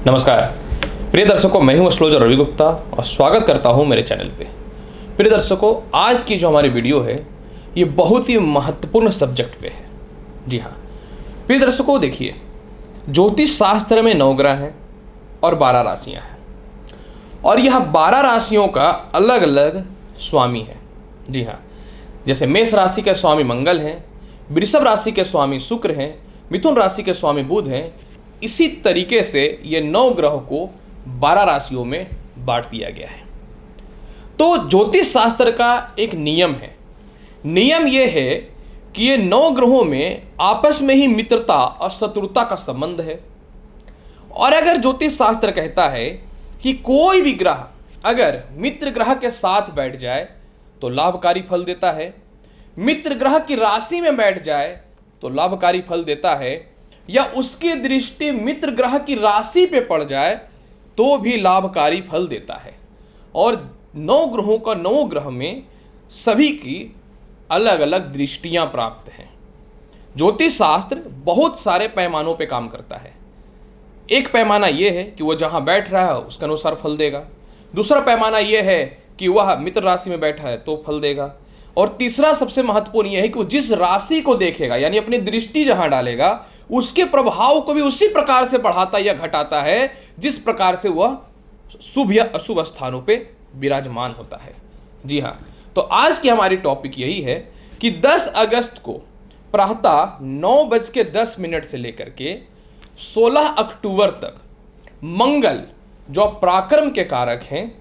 नमस्कार प्रिय दर्शकों, मैं हूं एस्ट्रोलॉजर रवि गुप्ता और स्वागत करता हूं मेरे चैनल पे। प्रिय दर्शकों, आज की जो हमारी वीडियो है ये बहुत ही महत्वपूर्ण सब्जेक्ट पे है। जी हाँ प्रिय दर्शकों, देखिए, ज्योतिष शास्त्र में 9 ग्रह हैं और 12 राशियां हैं और यह 12 राशियों का अलग अलग स्वामी है। जी हाँ, जैसे मेष राशि के स्वामी मंगल हैं, वृषभ राशि के स्वामी शुक्र हैं, मिथुन राशि के स्वामी बुध हैं। इसी तरीके से ये 9 ग्रह को 12 राशियों में बांट दिया गया है। तो ज्योतिष शास्त्र का एक नियम है। नियम यह है कि ये 9 ग्रहों में आपस में ही मित्रता और शत्रुता का संबंध है। और अगर ज्योतिष शास्त्र कहता है कि कोई भी ग्रह अगर मित्र ग्रह के साथ बैठ जाए तो लाभकारी फल देता है, मित्र ग्रह की राशि में बैठ जाए तो लाभकारी फल देता है, या उसकी दृष्टि मित्र ग्रह की राशि पे पड़ जाए तो भी लाभकारी फल देता है। और 9 ग्रहों का 9 ग्रह में सभी की अलग अलग दृष्टियां प्राप्त हैं। ज्योतिष शास्त्र बहुत सारे पैमानों पे काम करता है। एक पैमाना यह है कि वह जहां बैठ रहा है उसके अनुसार फल देगा। दूसरा पैमाना यह है कि वह मित्र राशि में बैठा है तो फल देगा। और तीसरा सबसे महत्वपूर्ण यह है कि वो जिस राशि को देखेगा, यानी अपनी दृष्टि जहां डालेगा, उसके प्रभाव को भी उसी प्रकार से बढ़ाता या घटाता है जिस प्रकार से वह शुभ या अशुभ स्थानों पे विराजमान होता है। जी हाँ, तो आज की हमारी टॉपिक यही है कि 10 अगस्त को प्रातः 9:10 से लेकर के 16 अक्टूबर तक मंगल, जो पराक्रम के कारक हैं,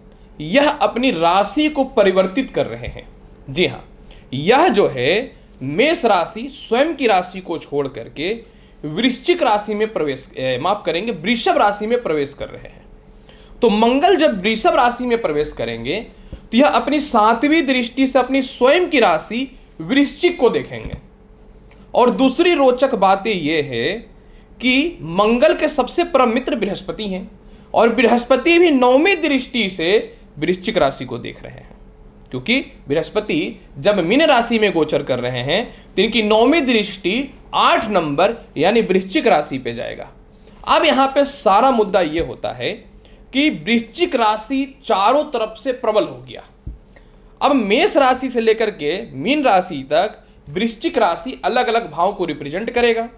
यह अपनी राशि को परिवर्तित कर रहे हैं। जी हाँ, यह जो है मेष राशि स्वयं की राशि को छोड़ करके वृश्चिक राशि में वृषभ राशि में प्रवेश कर रहे हैं। तो मंगल जब वृषभ राशि में प्रवेश करेंगे तो यह अपनी 7वीं दृष्टि से अपनी स्वयं की राशि वृश्चिक को देखेंगे। और दूसरी रोचक बात यह है कि मंगल के सबसे परम मित्र बृहस्पति हैं और बृहस्पति भी 9वीं दृष्टि से वृश्चिक राशि को देख रहे हैं, क्योंकि बृहस्पति जब मीन राशि में गोचर कर रहे हैं तो इनकी 9वीं दृष्टि 8 नंबर यानी वृश्चिक राशि पे जाएगा। अब यहां पे सारा मुद्दा यह होता है कि वृश्चिक राशि चारों तरफ से प्रबल हो गया। अब मेष राशि से लेकर के मीन राशि तक वृश्चिक राशि अलग अलग भाव को रिप्रेजेंट करेगा।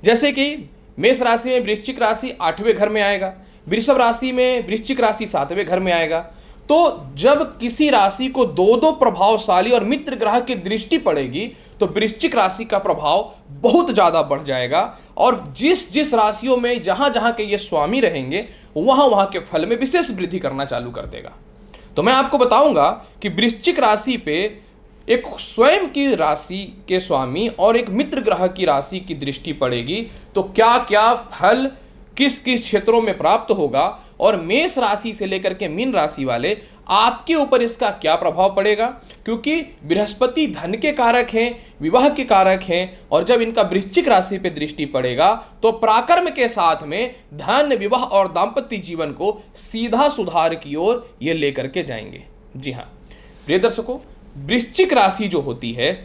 जैसे कि मेष राशि में वृश्चिक राशि 8वें घर में आएगा, वृषभ राशि में वृश्चिक राशि 7वें घर में आएगा। तो जब किसी राशि को 2 प्रभावशाली और मित्र ग्रह की दृष्टि पड़ेगी तो वृश्चिक राशि का प्रभाव बहुत ज्यादा बढ़ जाएगा। और जिस जिस राशियों में जहां जहां के ये स्वामी रहेंगे वहां वहां के फल में विशेष वृद्धि करना चालू कर देगा। तो मैं आपको बताऊंगा कि वृश्चिक राशि पे एक स्वयं की राशि के स्वामी और एक मित्र ग्रह की राशि की दृष्टि पड़ेगी तो क्या क्या फल किस किस क्षेत्रों में प्राप्त होगा, और मेष राशि से लेकर के मीन राशि वाले आपके ऊपर इसका क्या प्रभाव पड़ेगा। क्योंकि बृहस्पति धन के कारक हैं, विवाह के कारक हैं, और जब इनका वृश्चिक राशि पे दृष्टि पड़ेगा तो पराक्रम के साथ में धन, विवाह और दाम्पत्य जीवन को सीधा सुधार की ओर ये लेकर के जाएंगे। जी हाँ प्रिय दर्शकों, वृश्चिक राशि जो होती है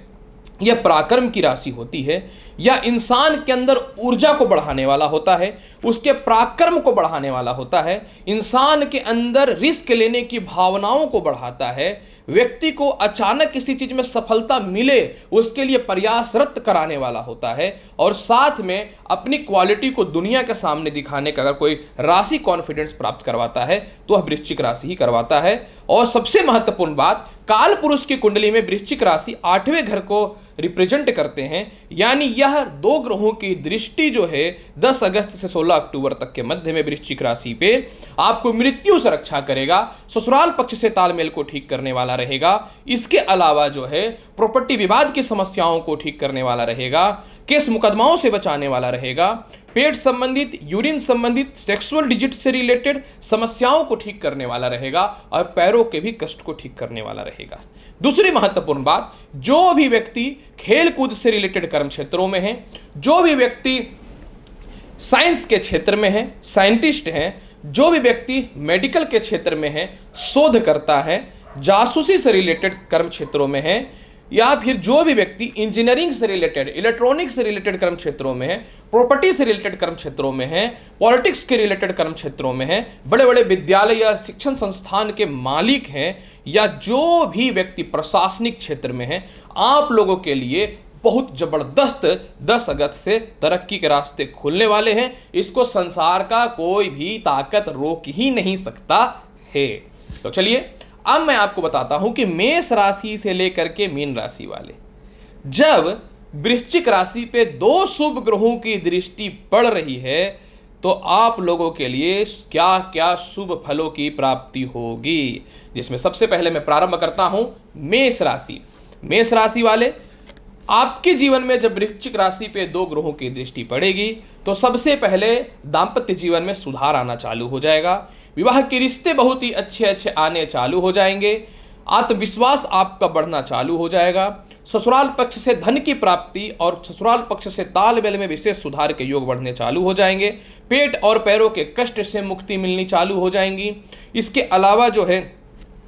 यह पराक्रम की राशि होती है। यह इंसान के अंदर ऊर्जा को बढ़ाने वाला होता है, उसके पराक्रम को बढ़ाने वाला होता है, इंसान के अंदर रिस्क लेने की भावनाओं को बढ़ाता है, व्यक्ति को अचानक किसी चीज में सफलता मिले उसके लिए प्रयासरत कराने वाला होता है, और साथ में अपनी क्वालिटी को दुनिया के सामने दिखाने का अगर कोई राशि कॉन्फिडेंस प्राप्त करवाता है तो वह वृश्चिक राशि ही करवाता है। और सबसे महत्वपूर्ण बात, काल पुरुष की कुंडली में वृश्चिक राशि 8वें घर को रिप्रेजेंट करते हैं, यानी यह 2 ग्रहों की दृष्टि जो है 10 अगस्त से 16 अक्टूबर तक के मध्य में वृश्चिक राशि पे आपको मृत्यु से रक्षा करेगा, ससुराल पक्ष से तालमेल को ठीक करने वाला रहेगा। इसके अलावा जो है प्रॉपर्टी विवाद की समस्याओं को ठीक करने वाला रहेगा, केस मुकदमाओं से बचाने वाला रहेगा, पेट संबंधित, यूरिन संबंधित, सेक्सुअल डिजिट से रिलेटेड समस्याओं को ठीक करने वाला रहेगा, और पैरों के भी कष्ट को ठीक करने वाला रहेगा। दूसरी महत्वपूर्ण बात, जो भी व्यक्ति खेल कूद से रिलेटेड कर्म क्षेत्रों में है, जो भी व्यक्ति साइंस के क्षेत्र में है, साइंटिस्ट हैं, जो भी व्यक्ति मेडिकल के क्षेत्र में है, शोध करता है, जासूसी से रिलेटेड कर्म क्षेत्रों में है, या फिर जो भी व्यक्ति इंजीनियरिंग से रिलेटेड, इलेक्ट्रॉनिक्स से रिलेटेड कर्म क्षेत्रों में है, प्रॉपर्टी से रिलेटेड कर्म क्षेत्रों में है, पॉलिटिक्स के रिलेटेड कर्म क्षेत्रों में है, बड़े बड़े विद्यालय या शिक्षण संस्थान के मालिक हैं, या जो भी व्यक्ति प्रशासनिक क्षेत्र में है, आप लोगों के लिए बहुत जबरदस्त 10 अगस्त से तरक्की के रास्ते खुलने वाले हैं। इसको संसार का कोई भी ताकत रोक ही नहीं सकता है। तो चलिए अब मैं आपको बताता हूं कि मेष राशि से लेकर के मीन राशि वाले, जब वृश्चिक राशि पे 2 शुभ ग्रहों की दृष्टि पड़ रही है तो आप लोगों के लिए क्या क्या शुभ फलों की प्राप्ति होगी, जिसमें सबसे पहले मैं प्रारंभ करता हूं मेष राशि। मेष राशि वाले, आपके जीवन में जब वृश्चिक राशि पे 2 ग्रहों की दृष्टि पड़ेगी तो सबसे पहले दांपत्य जीवन में सुधार आना चालू हो जाएगा। विवाह के रिश्ते बहुत ही अच्छे आने चालू हो जाएंगे। आत्मविश्वास आपका बढ़ना चालू हो जाएगा। ससुराल पक्ष से धन की प्राप्ति और ससुराल पक्ष से तालमेल में विशेष सुधार के योग बढ़ने चालू हो जाएंगे। पेट और पैरों के कष्ट से मुक्ति मिलनी चालू हो जाएंगी। इसके अलावा जो है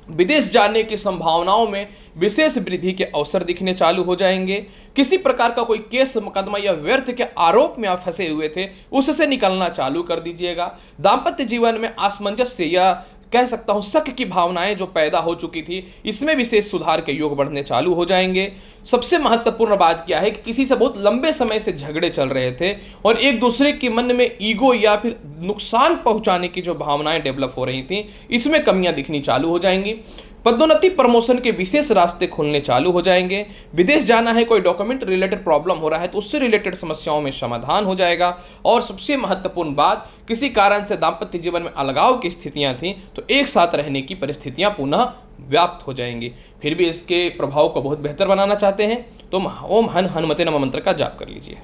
विदेश जाने की संभावनाओं में विशेष वृद्धि के अवसर दिखने चालू हो जाएंगे। किसी प्रकार का कोई केस मुकदमा या व्यर्थ के आरोप में आप फंसे हुए थे, उससे निकलना चालू कर दीजिएगा। दांपत्य जीवन में असमंजस्य या कह सकता हूं शक की भावनाएं जो पैदा हो चुकी थी, इसमें विशेष सुधार के योग बढ़ने चालू हो जाएंगे। सबसे महत्वपूर्ण बात क्या है कि किसी से बहुत लंबे समय से झगड़े चल रहे थे और एक दूसरे के मन में ईगो या फिर नुकसान पहुंचाने की जो भावनाएं डेवलप हो रही थी, इसमें कमियां दिखनी चालू हो जाएंगी। पदोन्नति प्रमोशन के विशेष रास्ते खुलने चालू हो जाएंगे। विदेश जाना है, कोई डॉक्यूमेंट रिलेटेड प्रॉब्लम हो रहा है तो उससे रिलेटेड समस्याओं में समाधान हो जाएगा। और सबसे महत्वपूर्ण बात, किसी कारण से दांपत्य जीवन में अलगाव की स्थितियां थी तो एक साथ रहने की परिस्थितियां पुनः व्याप्त हो जाएंगी। फिर भी इसके प्रभाव को बहुत बेहतर बनाना चाहते हैं तो ओम हन हनुमते नमः मंत्र का जाप कर लीजिए।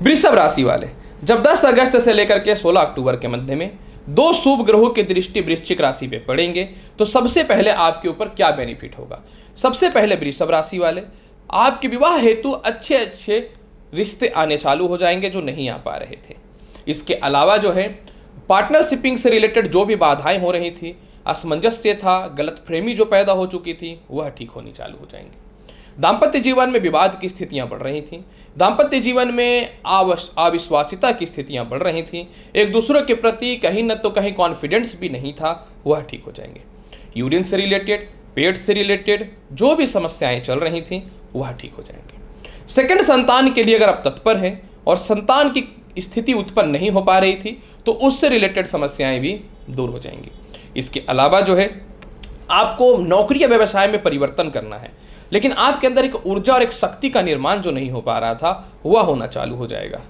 वृषभ राशि वाले, जब 10 अगस्त से लेकर के 16 अक्टूबर के मध्य में 2 शुभ ग्रहों की दृष्टि वृश्चिक राशि पे पड़ेंगे तो सबसे पहले आपके ऊपर क्या बेनिफिट होगा। सबसे पहले वृषभ राशि वाले, आपके विवाह हेतु अच्छे रिश्ते आने चालू हो जाएंगे जो नहीं आ पा रहे थे। इसके अलावा जो है पार्टनरशिपिंग से रिलेटेड जो भी बाधाएं हो रही थी, असमंजस्य था, गलतफहमी जो पैदा हो चुकी थी, वह ठीक होनी चालू हो जाएंगी। दांपत्य जीवन में विवाद की स्थितियां बढ़ रही थीं, दांपत्य जीवन में अविश्वासिता की स्थितियां बढ़ रही थीं, एक दूसरे के प्रति कहीं न तो कहीं कॉन्फिडेंस भी नहीं था, वह ठीक हो जाएंगे। यूरिन से रिलेटेड, पेट से रिलेटेड जो भी समस्याएं चल रही थीं वह ठीक हो जाएंगे। सेकंड संतान के लिए अगर आप तत्पर हैं और संतान की स्थिति उत्पन्न नहीं हो पा रही थी तो उससे रिलेटेड समस्याएं भी दूर हो जाएंगी। इसके अलावा जो है आपको नौकरी या व्यवसाय में परिवर्तन करना है, लेकिन आपके अंदर एक ऊर्जा और एक शक्ति का निर्माण जो नहीं हो पा रहा था वह होना चालू हो जाएगा।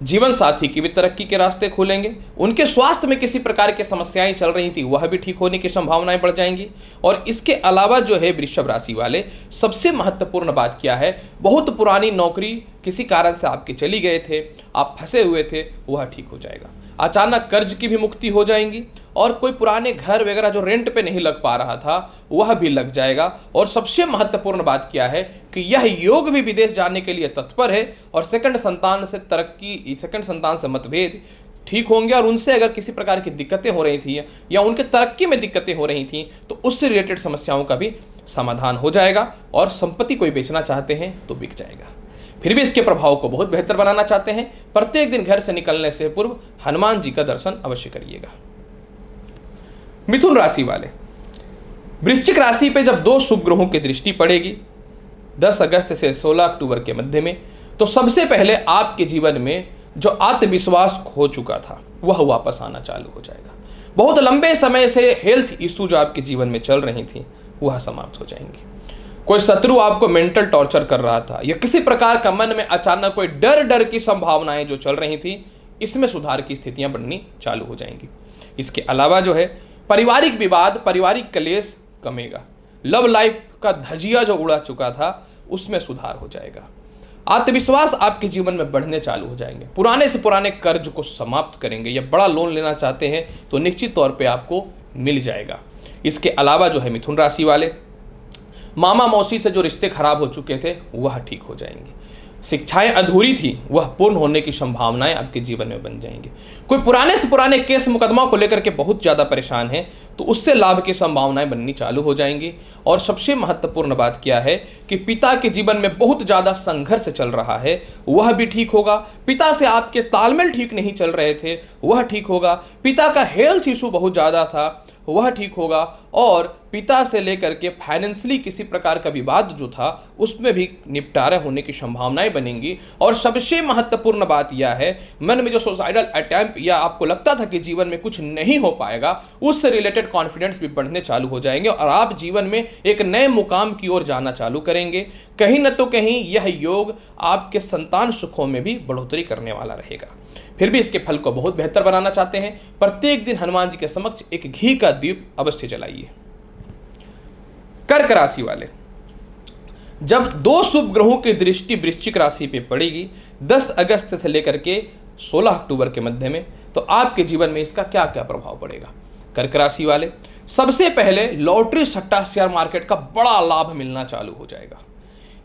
जीवन साथी की भी तरक्की के रास्ते खुलेंगे। उनके स्वास्थ्य में किसी प्रकार की समस्याएं चल रही थी वह भी ठीक होने की संभावनाएं बढ़ जाएंगी। और इसके अलावा जो है वृषभ राशि वाले, सबसे महत्वपूर्ण बात क्या है, बहुत पुरानी नौकरी किसी कारण से आपके चली गए थे, आप फंसे हुए थे, वह ठीक हो जाएगा। अचानक कर्ज की भी मुक्ति हो जाएंगी और कोई पुराने घर वगैरह जो रेंट पे नहीं लग पा रहा था वह भी लग जाएगा। और सबसे महत्वपूर्ण बात क्या है कि यह योग भी विदेश जाने के लिए तत्पर है और सेकंड संतान से तरक्की, सेकंड संतान से मतभेद ठीक होंगे और उनसे अगर किसी प्रकार की दिक्कतें हो रही थी या उनके तरक्की में दिक्कतें हो रही थी तो उससे रिलेटेड समस्याओं का भी समाधान हो जाएगा। और संपत्ति कोई बेचना चाहते हैं तो बिक जाएगा। फिर भी इसके प्रभाव को बहुत बेहतर बनाना चाहते हैं, प्रत्येक दिन घर से निकलने से पूर्व हनुमान जी का दर्शन अवश्य करिएगा। मिथुन राशि वाले, वृश्चिक राशि पे जब 2 शुभ ग्रहों की दृष्टि पड़ेगी 10 अगस्त से 16 अक्टूबर के मध्य में तो सबसे पहले आपके जीवन में जो आत्मविश्वास खो चुका था वह वापस आना चालू हो जाएगा। बहुत लंबे समय से हेल्थ इशू जो आपके जीवन में चल रही थी वह समाप्त हो जाएंगी। कोई शत्रु आपको मेंटल टॉर्चर कर रहा था या किसी प्रकार का मन में अचानक कोई डर की संभावनाएं जो चल रही थी, इसमें सुधार की स्थितियां बननी चालू हो जाएंगी। इसके अलावा जो है पारिवारिक विवाद, पारिवारिक कलेश कमेगा। लव लाइफ का धजिया जो उड़ा चुका था उसमें सुधार हो जाएगा। आत्मविश्वास आपके जीवन में बढ़ने चालू हो जाएंगे। पुराने से पुराने कर्ज को समाप्त करेंगे या बड़ा लोन लेना चाहते हैं तो निश्चित तौर पे आपको मिल जाएगा। इसके अलावा जो है मिथुन राशि वाले, मामा मौसी से जो रिश्ते खराब हो चुके थे वह ठीक हो जाएंगे। शिक्षाएं अधूरी थी वह पूर्ण होने की संभावनाएं आपके जीवन में बन जाएंगी। कोई पुराने से पुराने केस मुकदमा को लेकर के बहुत ज़्यादा परेशान है तो उससे लाभ की संभावनाएं बननी चालू हो जाएंगी। और सबसे महत्वपूर्ण बात क्या है कि पिता के जीवन में बहुत ज़्यादा संघर्ष चल रहा है, वह भी ठीक होगा। पिता से आपके तालमेल ठीक नहीं चल रहे थे, वह ठीक होगा। पिता का हेल्थ इशू बहुत ज़्यादा था, वह ठीक होगा। और पिता से लेकर के फाइनेंशियली किसी प्रकार का विवाद जो था उसमें भी निपटारा होने की संभावनाएं बनेंगी। और सबसे महत्वपूर्ण बात यह है, मन में जो सुसाइडल अटेम्प्ट या आपको लगता था कि जीवन में कुछ नहीं हो पाएगा, उससे रिलेटेड कॉन्फिडेंस भी बढ़ने चालू हो जाएंगे और आप जीवन में एक नए मुकाम की ओर जाना चालू करेंगे। कहीं न तो कहीं यह योग आपके संतान सुखों में भी बढ़ोतरी करने वाला रहेगा। फिर भी इसके फल को बहुत बेहतर बनाना चाहते हैं, प्रत्येक दिन हनुमान जी के समक्ष एक घी का दीप अवश्य जलाइए। कर्क राशि वाले, जब 2 शुभ ग्रहों की दृष्टि वृश्चिक राशि पे पड़ेगी 10 अगस्त से लेकर के 16 अक्टूबर के मध्य में, तो आपके जीवन में इसका क्या क्या प्रभाव पड़ेगा। कर्क राशि वाले, सबसे पहले लॉटरी सट्टा शेयर मार्केट का बड़ा लाभ मिलना चालू हो जाएगा।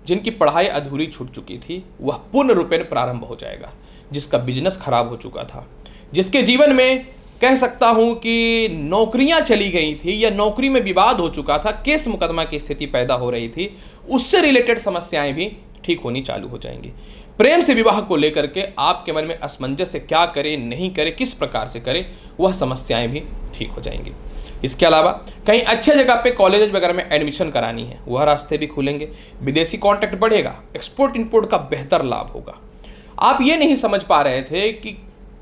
जिनकी पढ़ाई अधूरी छूट चुकी थी वह पूर्ण रूपेण प्रारंभ हो जाएगा। जिसका बिजनेस खराब हो चुका था, जिसके जीवन में कह सकता हूं कि नौकरियां चली गई थी या नौकरी में विवाद हो चुका था, केस मुकदमा की स्थिति पैदा हो रही थी, उससे रिलेटेड समस्याएं भी ठीक होनी चालू हो जाएंगी। प्रेम से विवाह को लेकर के आपके मन में असमंजस से क्या करें नहीं करें, किस प्रकार से करें, वह समस्याएं भी ठीक हो जाएंगी। इसके अलावा कहीं अच्छे जगह पे कॉलेज वगैरह में एडमिशन करानी है, वह रास्ते भी खुलेंगे। विदेशी कॉन्टैक्ट बढ़ेगा, एक्सपोर्ट इंपोर्ट का बेहतर लाभ होगा। आप ये नहीं समझ पा रहे थे कि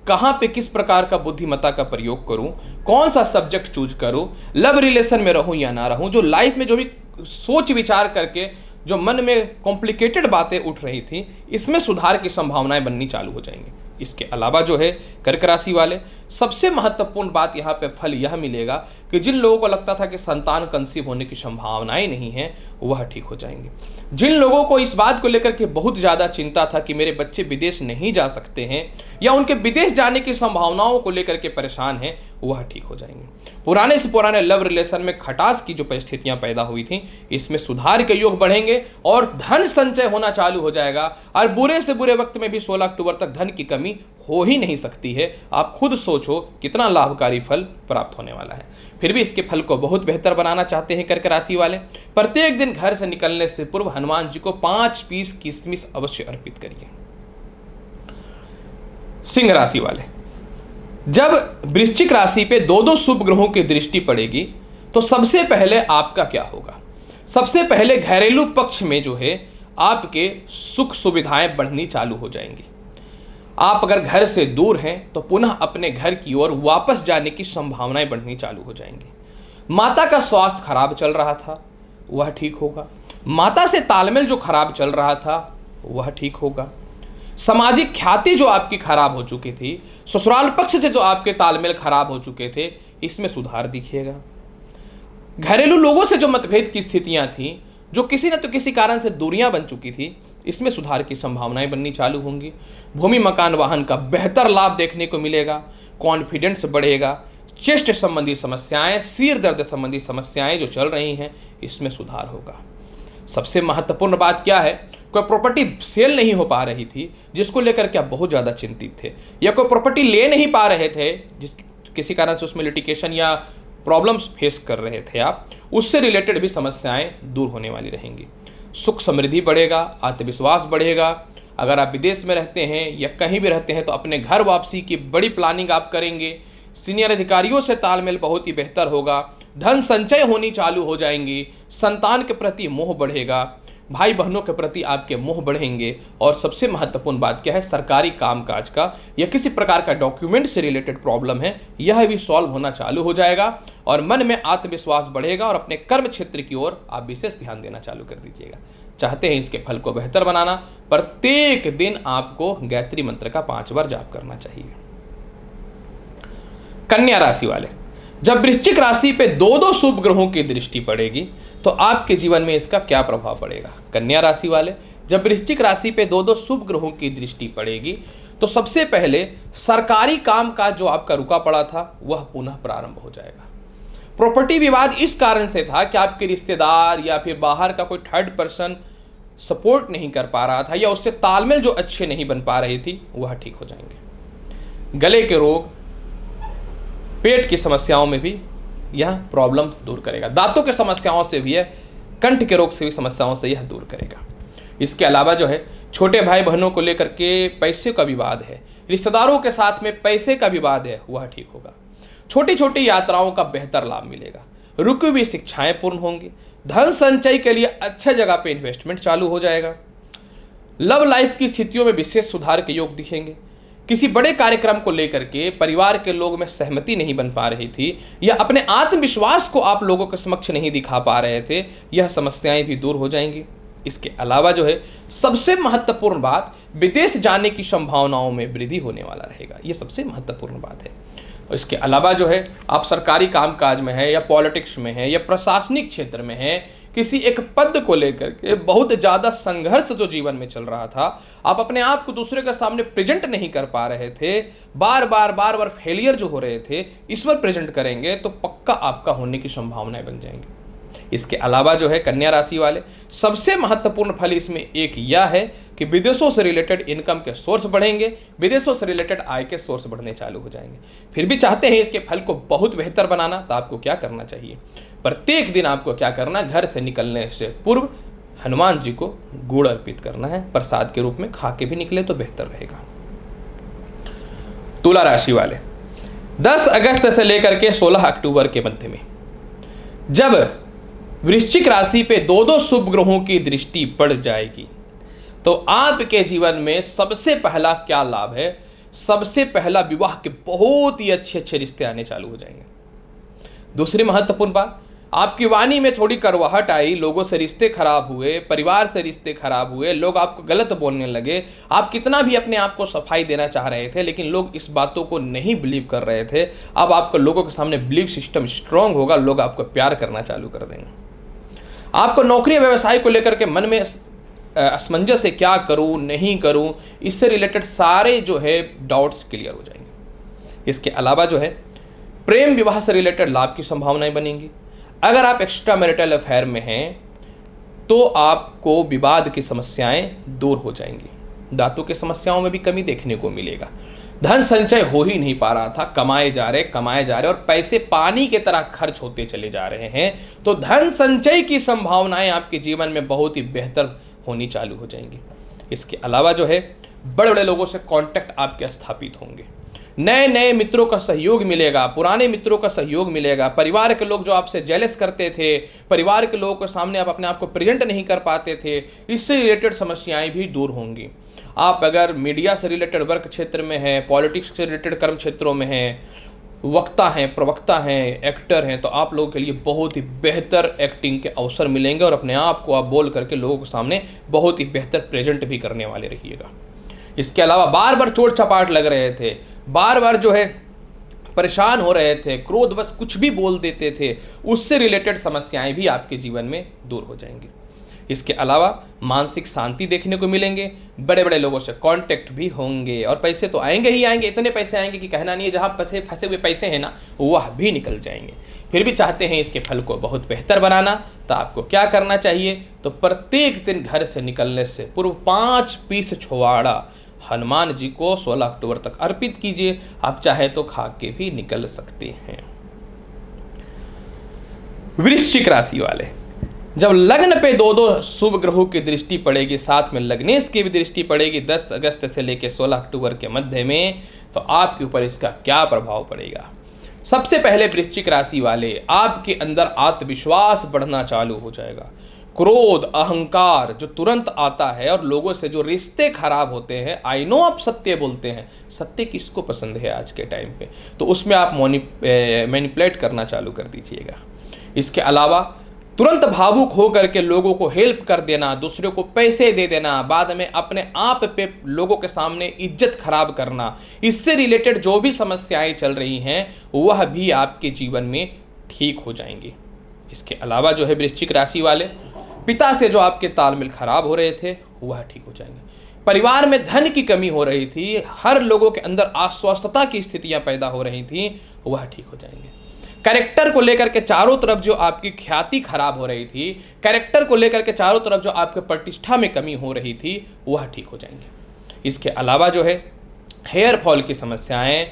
कहाँ पे किस प्रकार का बुद्धिमत्ता का प्रयोग करूं, कौन सा सब्जेक्ट चूज करूं, लव रिलेशन में रहूं या ना रहूं, जो लाइफ में जो भी सोच विचार करके जो मन में कॉम्प्लिकेटेड बातें उठ रही थी, इसमें सुधार की संभावनाएं बननी चालू हो जाएंगी। इसके अलावा जो है कर्क राशि वाले, सबसे महत्वपूर्ण बात यहाँ पे फल यह मिलेगा कि जिन लोगों को लगता था कि संतान कंसीव होने की संभावनाएं नहीं है, वह ठीक हो जाएंगे। जिन लोगों को इस बात को लेकर के बहुत ज़्यादा चिंता था कि मेरे बच्चे विदेश नहीं जा सकते हैं या उनके विदेश जाने की संभावनाओं को लेकर के परेशान हैं, वह ठीक हो जाएंगे। पुराने से पुराने लव रिलेशन में खटास की जो परिस्थितियां पैदा हुई थी, इसमें सुधार के योग बढ़ेंगे और धन संचय होना चालू हो जाएगा। और बुरे से बुरे वक्त में भी 16 अक्टूबर तक धन की कमी हो ही नहीं सकती है। आप खुद सोचो कितना लाभकारी फल प्राप्त होने वाला है। फिर भी इसके फल को बहुत बेहतर बनाना चाहते हैं कर्क राशि वाले, प्रत्येक दिन घर से निकलने से पूर्व हनुमान जी को 5 पीस किशमिश अवश्य अर्पित करिए। सिंह राशि वाले, जब वृश्चिक राशि पे 2 शुभ ग्रहों की दृष्टि पड़ेगी तो सबसे पहले आपका क्या होगा। सबसे पहले घरेलू पक्ष में जो है आपके सुख सुविधाएं बढ़नी चालू हो जाएंगी। आप अगर घर से दूर हैं तो पुनः अपने घर की ओर वापस जाने की संभावनाएं बढ़नी चालू हो जाएंगी। माता का स्वास्थ्य खराब चल रहा था, वह ठीक होगा। माता से तालमेल जो खराब चल रहा था, वह ठीक होगा। सामाजिक ख्याति जो आपकी खराब हो चुकी थी, ससुराल पक्ष से जो आपके तालमेल खराब हो चुके थे, इसमें सुधार दिखेगा। घरेलू लोगों से जो मतभेद की स्थितियां थी, जो किसी न तो किसी कारण से दूरियां बन चुकी थी, इसमें सुधार की संभावनाएं बननी चालू होंगी। भूमि मकान वाहन का बेहतर लाभ देखने को मिलेगा। कॉन्फिडेंस बढ़ेगा। चेस्ट संबंधी समस्याएं, सिर दर्द संबंधी समस्याएं जो चल रही हैं, इसमें सुधार होगा। सबसे महत्वपूर्ण बात क्या है, कोई प्रॉपर्टी सेल नहीं हो पा रही थी जिसको लेकर के आप बहुत ज़्यादा चिंतित थे, या कोई प्रॉपर्टी ले नहीं पा रहे थे जिस किसी कारण से उसमें लिटिगेशन या प्रॉब्लम्स फेस कर रहे थे आप, उससे रिलेटेड भी समस्याएं दूर होने वाली रहेंगी। सुख समृद्धि बढ़ेगा, आत्मविश्वास बढ़ेगा। अगर आप विदेश में रहते हैं या कहीं भी रहते हैं तो अपने घर वापसी की बड़ी प्लानिंग आप करेंगे। सीनियर अधिकारियों से तालमेल बहुत ही बेहतर होगा। धन संचय होनी चालू हो जाएंगी। संतान के प्रति मोह बढ़ेगा। भाई बहनों के प्रति आपके मोह बढ़ेंगे। और सबसे महत्वपूर्ण बात क्या है, सरकारी कामकाज का या किसी प्रकार का डॉक्यूमेंट से रिलेटेड प्रॉब्लम है, यह भी सॉल्व होना चालू हो जाएगा और मन में आत्मविश्वास बढ़ेगा और अपने कर्म क्षेत्र की ओर आप विशेष ध्यान देना चालू कर दीजिएगा। चाहते हैं इसके फल को बेहतर बनाना, प्रत्येक दिन आपको गायत्री मंत्र का 5 बार जाप करना चाहिए। कन्या राशि वाले, जब वृश्चिक राशि पे 2 शुभ ग्रहों की दृष्टि पड़ेगी तो आपके जीवन में इसका क्या प्रभाव पड़ेगा। कन्या राशि वाले, जब वृश्चिक राशि पे 2 शुभ ग्रहों की दृष्टि पड़ेगी तो सबसे पहले सरकारी काम का जो आपका रुका पड़ा था वह पुनः प्रारंभ हो जाएगा। प्रॉपर्टी विवाद इस कारण से था कि आपके रिश्तेदार या फिर बाहर का कोई थर्ड पर्सन सपोर्ट नहीं कर पा रहा था या उससे तालमेल जो अच्छे नहीं बन पा रही थी वह ठीक हो जाएंगे। गले के रोग, पेट की समस्याओं में भी यह प्रॉब्लम दूर करेगा। दांतों की समस्याओं से भी यह, कंठ के रोग से भी समस्याओं से यह दूर करेगा। इसके अलावा जो है छोटे भाई बहनों को लेकर के पैसे का विवाद है, रिश्तेदारों के साथ में पैसे का विवाद है, वह ठीक होगा। छोटी छोटी यात्राओं का बेहतर लाभ मिलेगा। रुकी हुई शिक्षाएं पूर्ण होंगी। धन संचय के लिए अच्छे जगह पे इन्वेस्टमेंट चालू हो जाएगा। लव लाइफ की स्थितियों में विशेष सुधार के योग दिखेंगे। किसी बड़े कार्यक्रम को लेकर के परिवार के लोग में सहमति नहीं बन पा रही थी या अपने आत्मविश्वास को आप लोगों के समक्ष नहीं दिखा पा रहे थे, यह समस्याएं भी दूर हो जाएंगी। इसके अलावा जो है सबसे महत्वपूर्ण बात, विदेश जाने की संभावनाओं में वृद्धि होने वाला रहेगा। यह सबसे महत्वपूर्ण बात है। इसके अलावा जो है आप सरकारी कामकाज में है या पॉलिटिक्स में है या प्रशासनिक क्षेत्र में है, किसी एक पद को लेकर के बहुत ज़्यादा संघर्ष जो जीवन में चल रहा था, आप अपने आप को दूसरे के सामने प्रेजेंट नहीं कर पा रहे थे, बार बार फेलियर जो हो रहे थे, इस पर प्रेजेंट करेंगे तो पक्का आपका होने की संभावनाएं बन जाएंगी। इसके अलावा जो है कन्या राशि वाले, सबसे महत्वपूर्ण फल इसमें एक यह है कि विदेशों से रिलेटेड इनकम के सोर्स बढ़ेंगे, विदेशों से रिलेटेड आय के सोर्स बढ़ने चालू हो जाएंगे। फिर भी चाहते हैं इसके फल को बहुत बेहतर बनाना, तो आपको क्या करना चाहिए? प्रत्येक दिन आपको क्या करना, घर से निकलने से पूर्व हनुमान जी को गुड़ अर्पित करना है, प्रसाद के रूप में खा के भी निकले तो बेहतर रहेगा। तुला राशि वाले, 10 अगस्त से लेकर के 16 अक्टूबर के मध्य में जब वृश्चिक राशि पे 2 शुभ ग्रहों की दृष्टि पड़ जाएगी तो आपके जीवन में सबसे पहला क्या लाभ है? सबसे पहला, विवाह के बहुत ही अच्छे रिश्ते आने चालू हो जाएंगे। दूसरी महत्वपूर्ण बात, आपकी वाणी में थोड़ी कड़वाहट आई, लोगों से रिश्ते खराब हुए, परिवार से रिश्ते खराब हुए, लोग आपको गलत बोलने लगे, आप कितना भी अपने आप को सफाई देना चाह रहे थे लेकिन लोग इस बातों को नहीं बिलीव कर रहे थे। अब आपका लोगों के सामने बिलीव सिस्टम स्ट्रांग होगा, लोग आपको प्यार करना चालू कर देंगे। आपको नौकरी व्यवसाय को लेकर के मन में असमंजस है, क्या करूं नहीं करूं, इससे रिलेटेड सारे जो है डाउट्स क्लियर हो जाएंगे। इसके अलावा जो है प्रेम विवाह से रिलेटेड लाभ की संभावनाएं बनेंगी। अगर आप एक्स्ट्रा मैरिटल अफेयर में हैं तो आपको विवाद की समस्याएं दूर हो जाएंगी। दांतों की समस्याओं में भी कमी देखने को मिलेगा। धन संचय हो ही नहीं पा रहा था, कमाए जा रहे और पैसे पानी की तरह खर्च होते चले जा रहे हैं, तो धन संचय की संभावनाएं आपके जीवन में बहुत ही बेहतर होनी चालू हो जाएंगी। इसके अलावा जो है बड़े बड़े लोगों से कांटेक्ट आपके स्थापित होंगे, नए नए मित्रों का सहयोग मिलेगा, पुराने मित्रों का सहयोग मिलेगा। परिवार के लोग जो आपसे जेलस करते थे, परिवार के लोगों के सामने आप अपने आप को प्रेजेंट नहीं कर पाते थे, इससे रिलेटेड समस्याएं भी दूर होंगी। आप अगर मीडिया से रिलेटेड वर्क क्षेत्र में हैं, पॉलिटिक्स से रिलेटेड कर्म क्षेत्रों में हैं, वक्ता हैं, प्रवक्ता हैं, एक्टर हैं, तो आप लोगों के लिए बहुत ही बेहतर एक्टिंग के अवसर मिलेंगे और अपने आप को आप बोल करके लोगों के सामने बहुत ही बेहतर प्रेजेंट भी करने वाले रहिएगा। इसके अलावा बार बार चोट चपाट लग रहे थे, बार बार जो है परेशान हो रहे थे, क्रोध बस कुछ भी बोल देते थे, उससे रिलेटेड समस्याएं भी आपके जीवन में दूर हो जाएंगी। इसके अलावा मानसिक शांति देखने को मिलेंगे, बड़े बड़े लोगों से कांटेक्ट भी होंगे और पैसे तो आएंगे ही आएंगे, इतने पैसे आएंगे कि कहना नहीं है, जहाँ फंसे हुए पैसे हैं ना वह भी निकल जाएंगे। फिर भी चाहते हैं इसके फल को बहुत बेहतर बनाना, तो आपको क्या करना चाहिए? तो प्रत्येक दिन घर से निकलने से पूर्व 5 पीस छुआड़ा हनुमान जी को 16 अक्टूबर तक अर्पित कीजिए। आप चाहे तो खा के भी निकल सकते हैं। वृश्चिक राशि वाले, जब लग्न पे 2 शुभ ग्रहों की दृष्टि पड़ेगी, साथ में लग्नेश की भी दृष्टि पड़ेगी 10 अगस्त से लेकर 16 अक्टूबर के मध्य में, तो आपके ऊपर इसका क्या प्रभाव पड़ेगा? सबसे पहले वृश्चिक राशि वाले, आपके अंदर आत्मविश्वास बढ़ना चालू हो जाएगा। क्रोध, अहंकार जो तुरंत आता है और लोगों से जो रिश्ते खराब होते हैं, आई नो आप सत्य बोलते हैं, सत्य किसको पसंद है आज के टाइम पे, तो उसमें आप मैनिपुलेट करना चालू कर दीजिएगा। इसके अलावा तुरंत भावुक होकर के लोगों को हेल्प कर देना, दूसरे को पैसे दे देना, बाद में अपने आप पे लोगों के सामने इज्जत खराब करना, इससे रिलेटेड जो भी समस्याएं चल रही हैं वह भी आपके जीवन में ठीक हो जाएंगी। इसके अलावा जो है वृश्चिक राशि वाले, पिता से जो आपके तालमेल खराब हो रहे थे वह ठीक हो जाएंगे। परिवार में धन की कमी हो रही थी, हर लोगों के अंदर अस्वस्थता की स्थितियां पैदा हो रही थी, वह ठीक हो जाएंगे। कैरेक्टर को लेकर के चारों तरफ जो आपकी ख्याति खराब हो रही थी, कैरेक्टर को लेकर के चारों तरफ जो आपके प्रतिष्ठा में कमी हो रही थी, वह ठीक हो जाएंगे। इसके अलावा जो है हेयर फॉल की समस्याएं,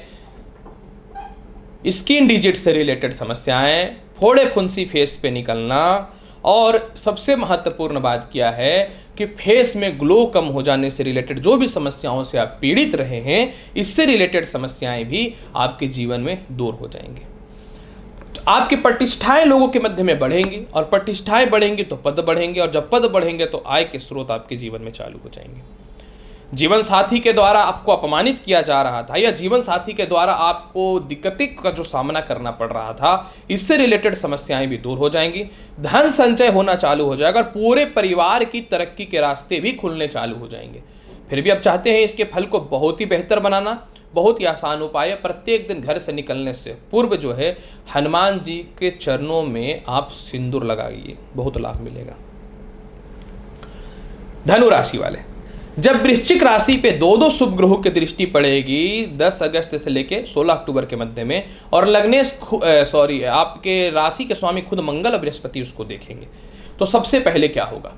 स्किन डिजिट से रिलेटेड समस्याएं, फोड़े फुंसी फेस पे निकलना, और सबसे महत्वपूर्ण बात क्या है कि फेस में ग्लो कम हो जाने से रिलेटेड जो भी समस्याओं से आप पीड़ित रहे हैं, इससे रिलेटेड समस्याएं भी आपके जीवन में दूर हो जाएंगी। तो आपकी प्रतिष्ठाएं लोगों के मध्य में बढ़ेंगी, और प्रतिष्ठाएं बढ़ेंगी तो पद बढ़ेंगे, और जब पद बढ़ेंगे तो आय के स्रोत आपके जीवन में चालू हो जाएंगे। जीवन साथी के द्वारा आपको अपमानित किया जा रहा था, या जीवन साथी के द्वारा आपको दिक्कतें का जो सामना करना पड़ रहा था, इससे रिलेटेड समस्याएं भी दूर हो जाएंगी। धन संचय होना चालू हो जाएगा, और पूरे परिवार की तरक्की के रास्ते भी खुलने चालू हो जाएंगे। फिर भी आप चाहते हैं इसके फल को बहुत ही बेहतर बनाना, बहुत ही आसान उपाय है। प्रत्येक दिन घर से निकलने से पूर्व जो है हनुमान जी के चरणों में आप सिंदूर लगाइए, बहुत लाभ मिलेगा। धनु राशि वाले, जब वृश्चिक राशि पे दो शुभ ग्रहों की दृष्टि पड़ेगी 10 अगस्त से लेके 16 अक्टूबर के मध्य में, और आपके राशि के स्वामी खुद मंगल और बृहस्पति उसको देखेंगे, तो सबसे पहले क्या होगा?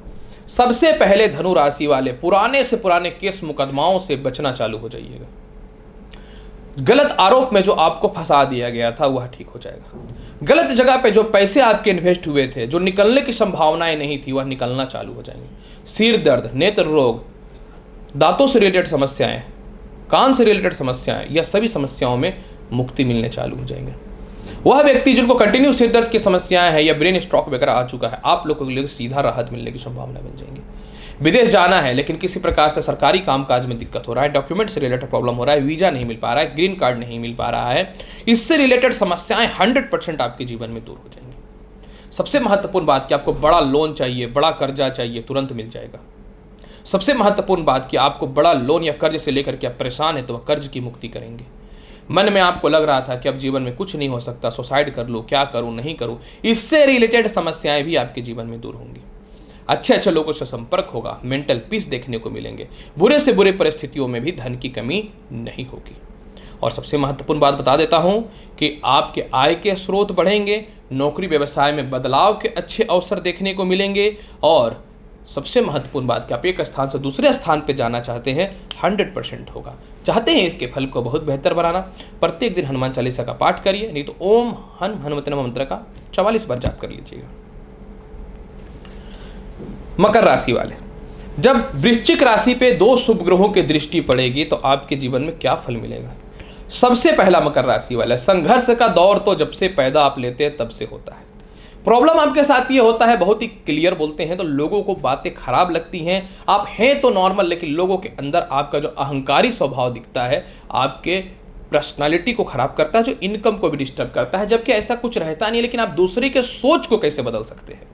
सबसे पहले धनु राशि वाले पुराने से पुराने केस मुकदमाओं से बचना चालू हो जाइएगा। गलत आरोप में जो आपको फंसा दिया गया था वह ठीक हो जाएगा। गलत जगह पे जो पैसे आपके इन्वेस्ट हुए थे, जो निकलने की संभावनाएं नहीं थी, वह निकलना चालू हो जाएंगे। सिर दर्द, नेत्र रोग, दांतों से रिलेटेड समस्याएं, कान से रिलेटेड समस्याएं, यह सभी समस्याओं में मुक्ति मिलने चालू हो जाएंगे। वह व्यक्ति जिनको कंटिन्यू सिर दर्द की समस्याएं हैं या ब्रेन स्ट्रोक वगैरह आ चुका है, आप लोगों के लिए सीधा राहत मिलने की संभावना बन जाएंगी। विदेश जाना है लेकिन किसी प्रकार से सरकारी कामकाज में दिक्कत हो रहा है, डॉक्यूमेंट से रिलेटेड प्रॉब्लम हो रहा है, वीजा नहीं मिल पा रहा है, ग्रीन कार्ड नहीं मिल पा रहा है, इससे रिलेटेड समस्याएं 100% आपके जीवन में दूर हो जाएंगी। सबसे महत्वपूर्ण बात कि आपको बड़ा लोन चाहिए, बड़ा कर्जा चाहिए, तुरंत मिल जाएगा। सबसे महत्वपूर्ण बात कि आपको बड़ा लोन या कर्ज से लेकर के आप परेशान है, तो वह कर्ज की मुक्ति करेंगे। मन में आपको लग रहा था कि अब जीवन में कुछ नहीं हो सकता, सुसाइड कर लो, क्या करूं नहीं करूं, इससे रिलेटेड समस्याएं भी आपके जीवन में दूर होंगी। अच्छे लोगों से संपर्क होगा, मेंटल पीस देखने को मिलेंगे, बुरे से बुरे परिस्थितियों में भी धन की कमी नहीं होगी। और सबसे महत्वपूर्ण बात बता देता हूं कि आपके आय के स्रोत बढ़ेंगे, नौकरी व्यवसाय में बदलाव के अच्छे अवसर देखने को मिलेंगे, और सबसे महत्वपूर्ण बात कि आप एक स्थान से दूसरे स्थान पे जाना चाहते हैं, 100% होगा। चाहते हैं इसके फल को बहुत बेहतर बनाना, प्रत्येक दिन हनुमान चालीसा का पाठ करिए, नहीं तो ओम हनुमते नमः मंत्र का 44 बार जाप कर लीजिएगा। मकर राशि वाले, जब वृश्चिक राशि पे 2 शुभ ग्रहों की दृष्टि पड़ेगी तो आपके जीवन में क्या फल मिलेगा? सबसे पहला मकर राशि वाले, संघर्ष का दौर तो जब से पैदा आप लेते हैं तब से होता है। प्रॉब्लम आपके साथ ये होता है, बहुत ही क्लियर बोलते हैं तो लोगों को बातें खराब लगती हैं। आप हैं तो नॉर्मल, लेकिन लोगों के अंदर आपका जो अहंकारी स्वभाव दिखता है, आपके पर्सनालिटी को खराब करता है, जो इनकम को भी डिस्टर्ब करता है, जबकि ऐसा कुछ रहता नहीं। लेकिन आप दूसरे के सोच को कैसे बदल सकते हैं?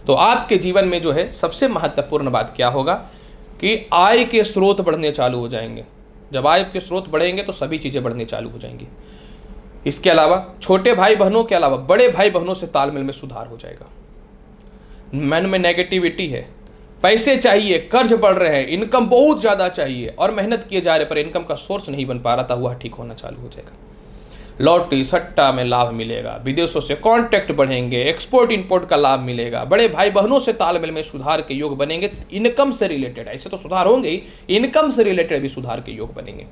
तो आपके जीवन में जो है सबसे महत्वपूर्ण बात क्या होगा कि आय के स्रोत बढ़ने चालू हो जाएंगे। जब आय के स्रोत बढ़ेंगे तो सभी चीजें बढ़ने चालू हो जाएंगी। इसके अलावा छोटे भाई बहनों के अलावा बड़े भाई बहनों से तालमेल में सुधार हो जाएगा। मन में नेगेटिविटी है, पैसे चाहिए, कर्ज बढ़ रहे हैं, इनकम बहुत ज्यादा चाहिए और मेहनत किए जा रहे पर इनकम का सोर्स नहीं बन पा रहा था, वह ठीक होना चालू हो जाएगा। लॉटरी सट्टा में लाभ मिलेगा, विदेशों से कॉन्टैक्ट बढ़ेंगे, एक्सपोर्ट इंपोर्ट का लाभ मिलेगा, बड़े भाई बहनों से तालमेल में सुधार के योग बनेंगे। इनकम से रिलेटेड ऐसे तो सुधार होंगे ही, इनकम से रिलेटेड भी सुधार के योग बनेंगे।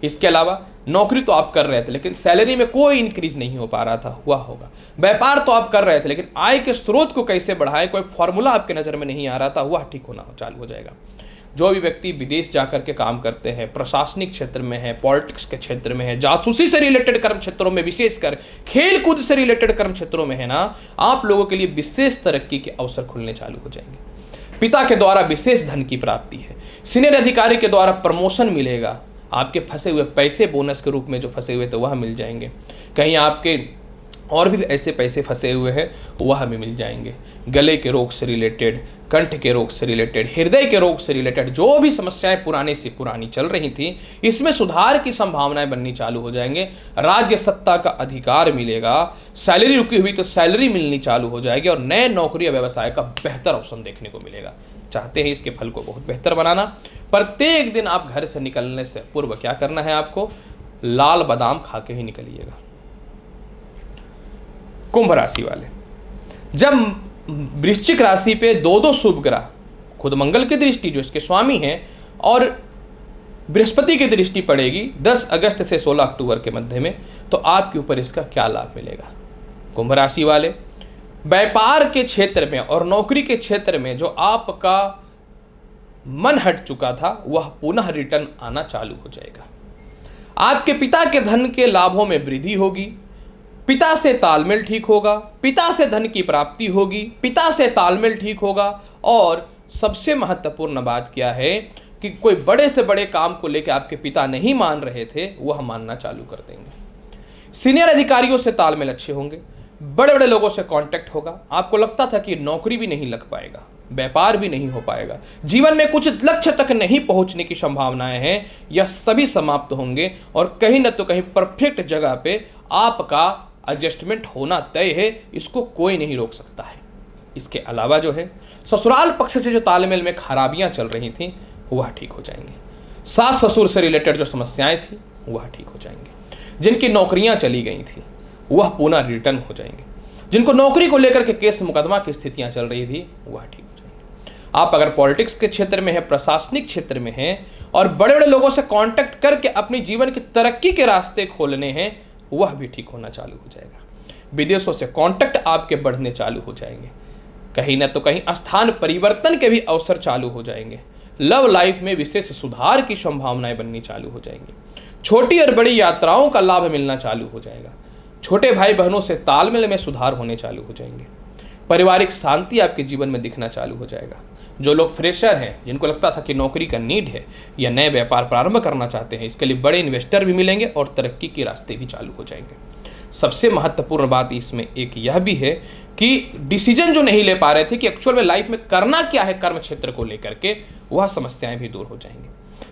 इसके अलावा नौकरी तो आप कर रहे थे लेकिन सैलरी में कोई इंक्रीज नहीं हो पा रहा था, वह होगा। व्यापार तो आप कर रहे थे लेकिन आय के स्रोत को कैसे बढ़ाएं, कोई फॉर्मूला आपके नजर में नहीं आ रहा था, वह ठीक होना चालू हो जाएगा। जो भी व्यक्ति विदेश जाकर के काम करते हैं, प्रशासनिक क्षेत्र में है, पॉलिटिक्स के क्षेत्र में है, जासूसी से रिलेटेड कर्म क्षेत्रों में, विशेषकर खेल कूद से रिलेटेड कर्म क्षेत्रों में है ना, आप लोगों के लिए विशेष तरक्की के अवसर खुलने चालू हो जाएंगे। पिता के द्वारा विशेष धन की प्राप्ति है, सीनियर अधिकारी के द्वारा प्रमोशन मिलेगा, आपके फंसे हुए पैसे बोनस के रूप में जो फंसे हुए थे वह मिल जाएंगे। कहीं आपके और भी ऐसे पैसे फंसे हुए हैं वह भी मिल जाएंगे। गले के रोग से रिलेटेड, कंठ के रोग से रिलेटेड, हृदय के रोग से रिलेटेड जो भी समस्याएं पुराने से पुरानी चल रही थी, इसमें सुधार की संभावनाएं बननी चालू हो जाएंगे। राज्य सत्ता का अधिकार मिलेगा, सैलरी रुकी हुई तो सैलरी मिलनी चालू हो जाएगी और नए नौकरी या व्यवसाय का बेहतर अवसर देखने को मिलेगा। चाहते हैं इसके फल को बहुत बेहतर बनाना, प्रत्येक दिन आप घर से निकलने से पूर्व क्या करना है, आपको लाल बादाम खा के ही निकलिएगा। कुंभ राशि वाले, जब वृश्चिक राशि पे दो दो शुभ ग्रह, खुद मंगल की दृष्टि जो इसके स्वामी हैं और बृहस्पति की दृष्टि पड़ेगी 10 अगस्त से 16 अक्टूबर के मध्य में, तो आपके ऊपर इसका क्या लाभ मिलेगा। कुंभ राशि वाले, व्यापार के क्षेत्र में और नौकरी के क्षेत्र में जो आपका मन हट चुका था वह पुनः रिटर्न आना चालू हो जाएगा। आपके पिता के धन के लाभों में वृद्धि होगी, पिता से तालमेल ठीक होगा, पिता से धन की प्राप्ति होगी, पिता से तालमेल ठीक होगा। और सबसे महत्वपूर्ण बात क्या है कि कोई बड़े से बड़े काम को लेकर आपके पिता नहीं मान रहे थे वह मानना चालू कर देंगे। सीनियर अधिकारियों से तालमेल अच्छे होंगे, बड़े बड़े लोगों से कांटेक्ट होगा। आपको लगता था कि नौकरी भी नहीं लग पाएगा, व्यापार भी नहीं हो पाएगा, जीवन में कुछ लक्ष्य तक नहीं पहुंचने की संभावनाएं हैं, यह सभी समाप्त होंगे और कहीं न तो कहीं परफेक्ट जगह पे आपका एडजस्टमेंट होना तय है, इसको कोई नहीं रोक सकता है। इसके अलावा जो है ससुराल पक्ष से जो तालमेल में खराबियां चल रही थी वह ठीक हो जाएंगे। सास ससुर से रिलेटेड जो समस्याएं थी वह ठीक हो जाएंगे। जिनकी नौकरियां चली गई थी वह पुनः रिटर्न हो जाएंगे। जिनको नौकरी को लेकर के केस मुकदमा की स्थितियां चल रही थी वह ठीक हो जाएंगे। आप अगर पॉलिटिक्स के क्षेत्र में है, प्रशासनिक क्षेत्र में है और बड़े बड़े लोगों से कांटेक्ट करके अपनी जीवन की तरक्की के रास्ते खोलने हैं, वह भी ठीक होना चालू हो जाएगा। विदेशों से कांटेक्ट आपके बढ़ने चालू हो जाएंगे। कहीं ना तो कहीं स्थान परिवर्तन के भी अवसर चालू हो जाएंगे। लव लाइफ में विशेष सुधार की संभावनाएं बननी चालू हो जाएंगी। छोटी और बड़ी यात्राओं का लाभ मिलना चालू हो जाएगा। छोटे भाई बहनों से तालमेल में सुधार होने चालू हो जाएंगे। पारिवारिक शांति आपके जीवन में दिखना चालू हो जाएगा। जो लोग फ्रेशर हैं, जिनको लगता था कि नौकरी का नीड है या नए व्यापार प्रारंभ करना चाहते हैं, इसके लिए बड़े इन्वेस्टर भी मिलेंगे और तरक्की के रास्ते भी चालू हो जाएंगे। सबसे महत्वपूर्ण बात इसमें एक यह भी है कि डिसीजन जो नहीं ले पा रहे थे कि एक्चुअल में लाइफ में करना क्या है कर्म क्षेत्र को लेकर के, वह समस्याएं भी दूर हो जाएंगी।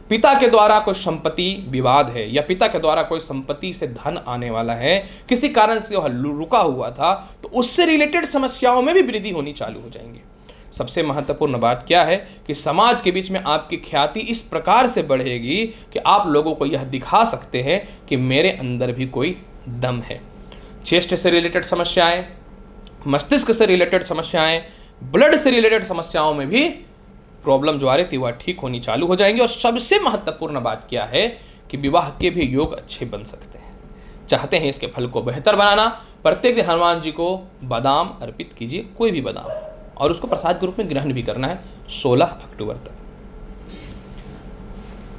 पिता के द्वारा कोई संपत्ति विवाद है या पिता के द्वारा कोई संपत्ति से धन आने वाला है, किसी कारण से वह रुका हुआ था, तो उससे रिलेटेड समस्याओं में भी वृद्धि होनी चालू हो जाएंगी। सबसे महत्वपूर्ण बात क्या है कि समाज के बीच में आपकी ख्याति इस प्रकार से बढ़ेगी कि आप लोगों को यह दिखा सकते हैं कि मेरे अंदर भी कोई दम है। चेस्ट से रिलेटेड समस्याएं, मस्तिष्क से रिलेटेड समस्याएं, ब्लड से रिलेटेड समस्याओं में भी प्रॉब्लम जो आ रही थी वह ठीक होनी चालू हो जाएंगी। और सबसे महत्वपूर्ण बात क्या है कि विवाह के भी योग अच्छे बन सकते हैं। चाहते हैं इसके फल को बेहतर बनाना, प्रत्येक दिन हनुमान जी को बादाम अर्पित कीजिए, कोई भी बादाम, और उसको प्रसाद के रूप में ग्रहण भी करना है 16 अक्टूबर तक।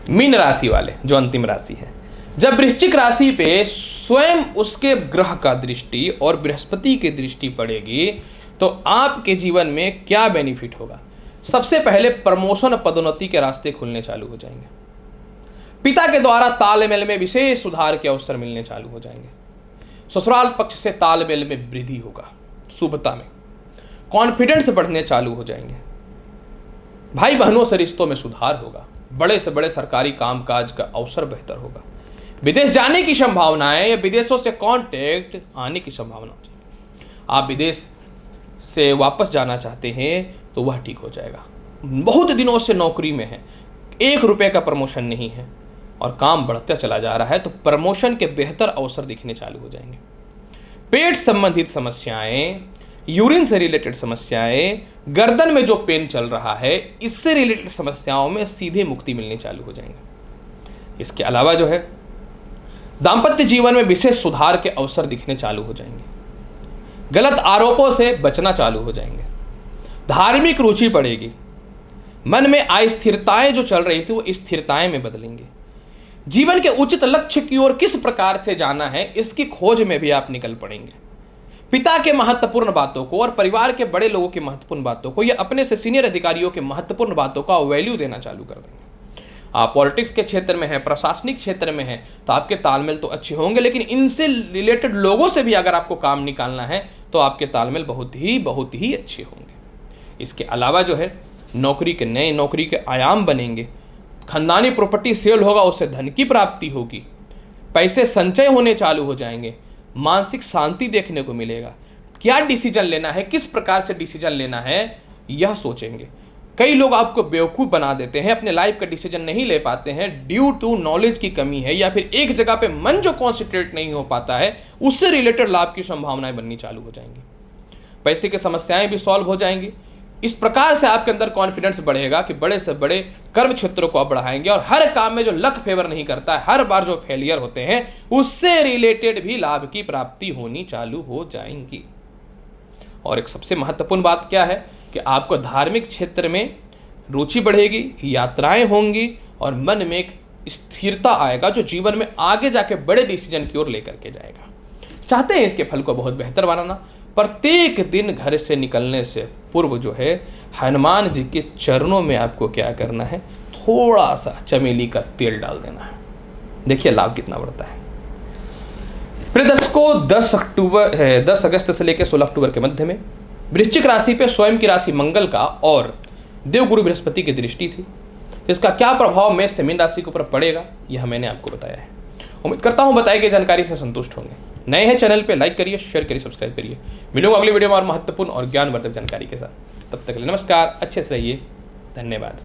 मीन राशि वाले जो अंतिम राशि है, जब वृश्चिक राशि पे स्वयं उसके ग्रह का दृष्टि और बृहस्पति की दृष्टि पड़ेगी तो आपके जीवन में क्या बेनिफिट होगा। सबसे पहले प्रमोशन, पदोन्नति के रास्ते खुलने चालू हो जाएंगे। पिता के द्वारा तालमेल में विशेष सुधार के अवसर मिलने चालू हो जाएंगे। ससुराल पक्ष से तालमेल में वृद्धि होगा, शुभता में कॉन्फिडेंस बढ़ने चालू हो जाएंगे। भाई बहनों से रिश्तों में सुधार होगा। बड़े से बड़े सरकारी कामकाज का अवसर बेहतर होगा। विदेश जाने की संभावनाएं या विदेशों से कांटेक्ट आने की संभावना हो जाएगी। आप विदेश से वापस जाना चाहते हैं तो वह ठीक हो जाएगा। बहुत दिनों से नौकरी में है, 1 रुपये का प्रमोशन नहीं है और काम बढ़ता चला जा रहा है, तो प्रमोशन के बेहतर अवसर दिखने चालू हो जाएंगे। पेट संबंधित समस्याएं, यूरिन से रिलेटेड समस्याएं, गर्दन में जो पेन चल रहा है, इससे रिलेटेड समस्याओं में सीधे मुक्ति मिलने चालू हो जाएंगे। इसके अलावा जो है दाम्पत्य जीवन में विशेष सुधार के अवसर दिखने चालू हो जाएंगे। गलत आरोपों से बचना चालू हो जाएंगे। धार्मिक रुचि बढ़ेगी। मन में अस्थिरताएं जो चल रही थी वो स्थिरताएं में बदलेंगे। जीवन के उचित लक्ष्य की ओर किस प्रकार से जाना है इसकी खोज में भी आप निकल पड़ेंगे। पिता के महत्वपूर्ण बातों को और परिवार के बड़े लोगों की महत्वपूर्ण बातों को या अपने से सीनियर अधिकारियों के महत्वपूर्ण बातों का वैल्यू देना चालू कर देंगे। आप पॉलिटिक्स के क्षेत्र में हैं, प्रशासनिक क्षेत्र में हैं, तो आपके तालमेल तो अच्छे होंगे, लेकिन इनसे रिलेटेड लोगों से भी अगर आपको काम निकालना है तो आपके तालमेल बहुत ही अच्छे होंगे। इसके अलावा जो है नौकरी के नए नौकरी के आयाम बनेंगे। खानदानी प्रॉपर्टी सेल होगा, उससे धन की प्राप्ति होगी। पैसे संचय होने चालू हो जाएंगे। मानसिक शांति देखने को मिलेगा। क्या डिसीजन लेना है, किस प्रकार से डिसीजन लेना है, यह सोचेंगे। कई लोग आपको बेवकूफ़ बना देते हैं, अपने लाइफ का डिसीजन नहीं ले पाते हैं ड्यू टू नॉलेज की कमी है, या फिर एक जगह पे मन जो कॉन्सेंट्रेट नहीं हो पाता है, उससे रिलेटेड लाभ की संभावनाएं बननी चालू हो जाएंगी। पैसे की समस्याएं भी सॉल्व हो जाएंगी। इस प्रकार से आपके अंदर कॉन्फिडेंस बढ़ेगा कि बड़े से बड़े कर्म क्षेत्रों को आप बढ़ाएंगे, और हर काम में जो लक फेवर नहीं करता है, हर बार जो फेलियर होते हैं, उससे रिलेटेड भी लाभ की प्राप्ति होनी चालू हो जाएंगी। और एक सबसे महत्वपूर्ण बात क्या है कि आपको धार्मिक क्षेत्र में रुचि बढ़ेगी, यात्राएं होंगी, और मन में एक स्थिरता आएगा जो जीवन में आगे जाके बड़े डिसीजन की ओर लेकर के जाएगा। चाहते हैं इसके फल को बहुत बेहतर बनाना, प्रत्येक दिन घर से निकलने से पूर्व जो है हनुमान जी के चरणों में आपको क्या करना है, थोड़ा सा चमेली का तेल डाल देना है। देखिए लाभ कितना बढ़ता है। प्रिय दर्शकों, 10 अगस्त से लेकर 16 अक्टूबर के मध्य में वृश्चिक राशि पे स्वयं की राशि मंगल का और देवगुरु बृहस्पति की दृष्टि थी। तो इसका क्या प्रभाव मेष से मीन राशि के ऊपर पड़ेगा, यह मैंने आपको बताया है। उम्मीद करता हूं बताई गई जानकारी से संतुष्ट होंगे। नए हैं चैनल पे लाइक करिए, शेयर करिए, सब्सक्राइब करिए। मिलूंगा अगली वीडियो में और महत्वपूर्ण और ज्ञानवर्धक जानकारी के साथ। तब तक के लिए नमस्कार, अच्छे से रहिए, धन्यवाद।